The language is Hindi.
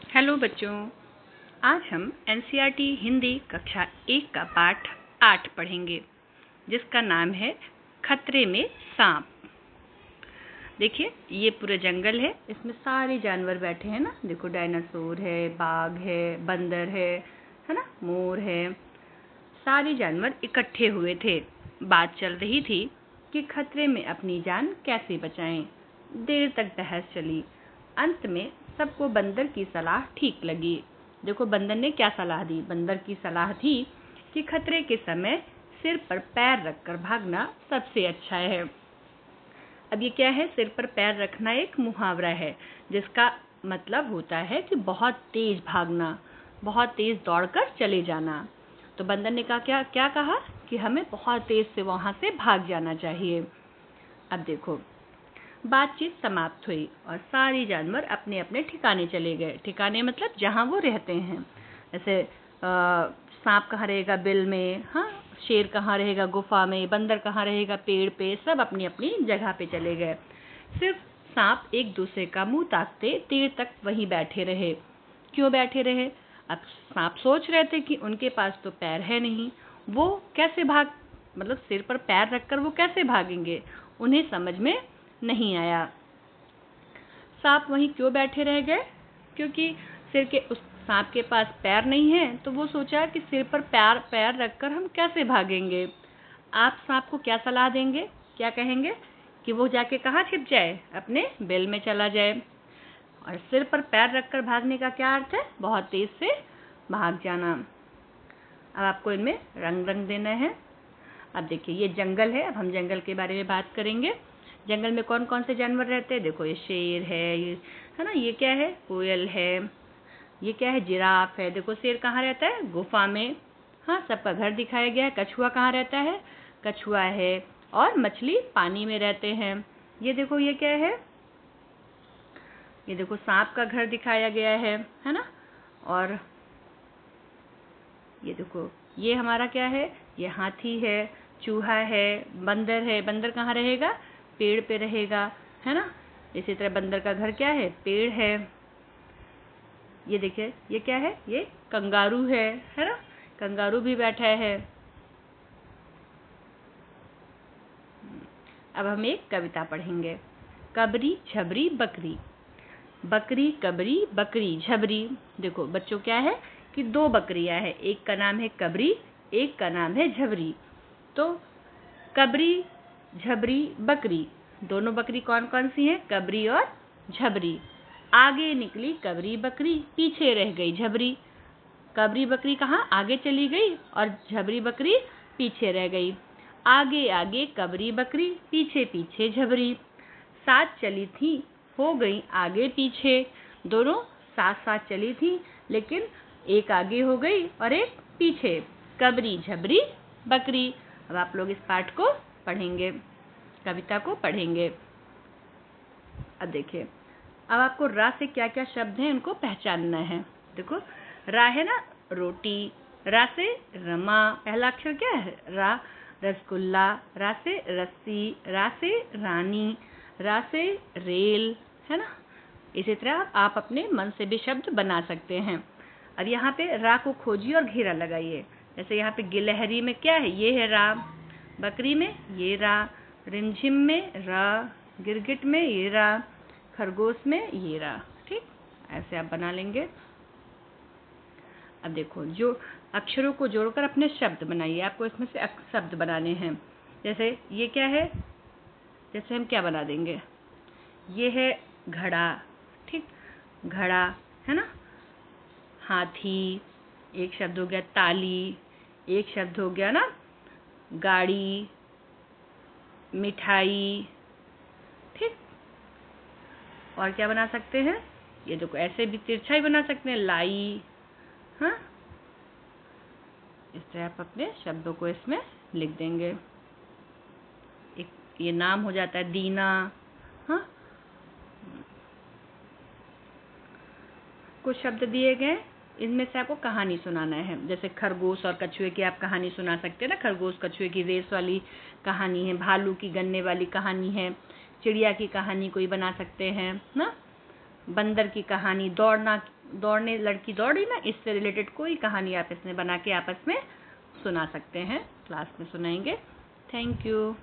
हेलो बच्चों, आज हम एनसीईआरटी हिंदी कक्षा 1 का पाठ 8 पढ़ेंगे, जिसका नाम है खतरे में सांप। देखिए, ये पूरा जंगल है, इसमें सारे जानवर बैठे हैं ना। देखो, डायनासोर है, बाघ है, बंदर है ना, मोर है। सारे जानवर इकट्ठे हुए थे। बात चल रही थी कि खतरे में अपनी जान कैसे बचाएं। देर तक बहस चली। अंत में सबको बंदर की सलाह ठीक लगी। देखो, बंदर ने क्या सलाह दी। बंदर की सलाह थी कि खतरे के समय सिर पर पैर रखकर भागना सबसे अच्छा है। अब ये क्या है? सिर पर पैर रखना एक मुहावरा है, जिसका मतलब होता है कि बहुत तेज भागना, बहुत तेज दौड़कर चले जाना। तो बंदर ने क्या क्या कहा कि हमें बहुत तेज से वहां से भाग जाना चाहिए। अब देखो, बातचीत समाप्त हुई और सारे जानवर अपने अपने ठिकाने चले गए। ठिकाने मतलब जहाँ वो रहते हैं। जैसे सांप कहाँ रहेगा? बिल में। हाँ, शेर कहाँ रहेगा? गुफा में। बंदर कहाँ रहेगा? पेड़ पे। सब अपनी अपनी जगह पे चले गए। सिर्फ सांप एक दूसरे का मुंह ताकते देर तक वहीं बैठे रहे। क्यों बैठे रहे? अब सांप सोच रहे थे कि उनके पास तो पैर है नहीं, वो कैसे भाग, मतलब सिर पर पैर रखकर वो कैसे भागेंगे? उन्हें समझ में नहीं आया। सांप वहीं क्यों बैठे रह गए? क्योंकि सिर के उस सांप के पास पैर नहीं है, तो वो सोचा कि सिर पर पैर रखकर हम कैसे भागेंगे। आप सांप को क्या सलाह देंगे? क्या कहेंगे कि वो जाके कहाँ छिप जाए? अपने बिल में चला जाए। और सिर पर पैर रखकर भागने का क्या अर्थ है? बहुत तेज से भाग जाना। अब आपको इनमें रंग देना है। अब देखिए, ये जंगल है। अब हम जंगल के बारे में बात करेंगे। जंगल में कौन कौन से जानवर रहते हैं? देखो, ये शेर है, ये है ना, ये क्या है? कोयल है। ये क्या है? जिराफ है। देखो, शेर कहाँ रहता है? गुफा में। हाँ, सबका घर दिखाया गया है। कछुआ कहाँ रहता है? कछुआ है। और मछली पानी में रहते हैं। ये देखो, ये क्या है? ये देखो, सांप का घर दिखाया गया है ना। और ये देखो, ये हमारा क्या है? ये हाथी है, चूहा है, बंदर है। बंदर कहाँ रहेगा? पेड़ पे रहेगा, है ना। इसी तरह बंदर का घर क्या है? पेड़ है। ये देखिए, ये क्या है? ये कंगारू है ना। कंगारू भी बैठा है। अब हम एक कविता पढ़ेंगे। कबरी झबरी बकरी, बकरी कबरी बकरी झबरी। देखो बच्चों, क्या है कि दो बकरियां हैं। एक का नाम है कबरी, एक का नाम है झबरी। तो कबरी झबरी बकरी, दोनों बकरी कौन कौन सी हैं? कबरी और झबरी। आगे निकली कबरी बकरी, पीछे रह गई झबरी। कबरी बकरी कहाँ? आगे चली गई और झबरी बकरी पीछे रह गई। आगे आगे कबरी बकरी, पीछे पीछे झबरी। साथ चली थी, हो गई आगे पीछे। दोनों साथ साथ चली थी, लेकिन एक आगे हो गई और एक पीछे। कबरी झबरी बकरी। अब आप लोग इस पाठ को पढ़ेंगे, कविता को पढ़ेंगे। अब देखिए, अब आपको रा से क्या क्या शब्द हैं उनको पहचानना है। देखो, रा है ना, रोटी। रा से रमा, पहला अक्षर क्या है? रा। रसगुल्ला। रा से रस्सी। रा से रानी। रा से रेल, है ना। इसी तरह आप अपने मन से भी शब्द बना सकते हैं। अब यहाँ पे रा को खोजिए और घेरा लगाइए। जैसे यहाँ पे गिलहरी में क्या है? ये है रा। बकरी में ये रा। रिमझिम में रा। गिरगिट में ये रा। खरगोश में ये रा। ठीक, ऐसे आप बना लेंगे। अब देखो, जो अक्षरों को जोड़कर अपने शब्द बनाइए। आपको इसमें से शब्द बनाने हैं। जैसे ये क्या है? जैसे हम क्या बना देंगे? ये है घड़ा। ठीक, घड़ा, है ना। हाथी, एक शब्द हो गया। ताली, एक शब्द हो गया ना। गाड़ी, मिठाई। ठीक, और क्या बना सकते हैं? ये देखो, ऐसे भी तिरछा ही बना सकते हैं। लाई। हाँ, इस तरह आप अपने शब्दों को इसमें लिख देंगे। एक ये नाम हो जाता है दीना। हाँ, कुछ शब्द दिए गए, इनमें से आपको कहानी सुनाना है। जैसे खरगोश और कछुए की आप कहानी सुना सकते हैं ना। खरगोश कछुए की रेस वाली कहानी है। भालू की गन्ने वाली कहानी है। चिड़िया की कहानी कोई बना सकते हैं ना। बंदर की कहानी, दौड़ना दौड़ने लड़की दौड़ी ना, इससे रिलेटेड कोई कहानी आप इसमें बना के आपस में सुना सकते हैं, क्लास में सुनाएंगे। Thank you.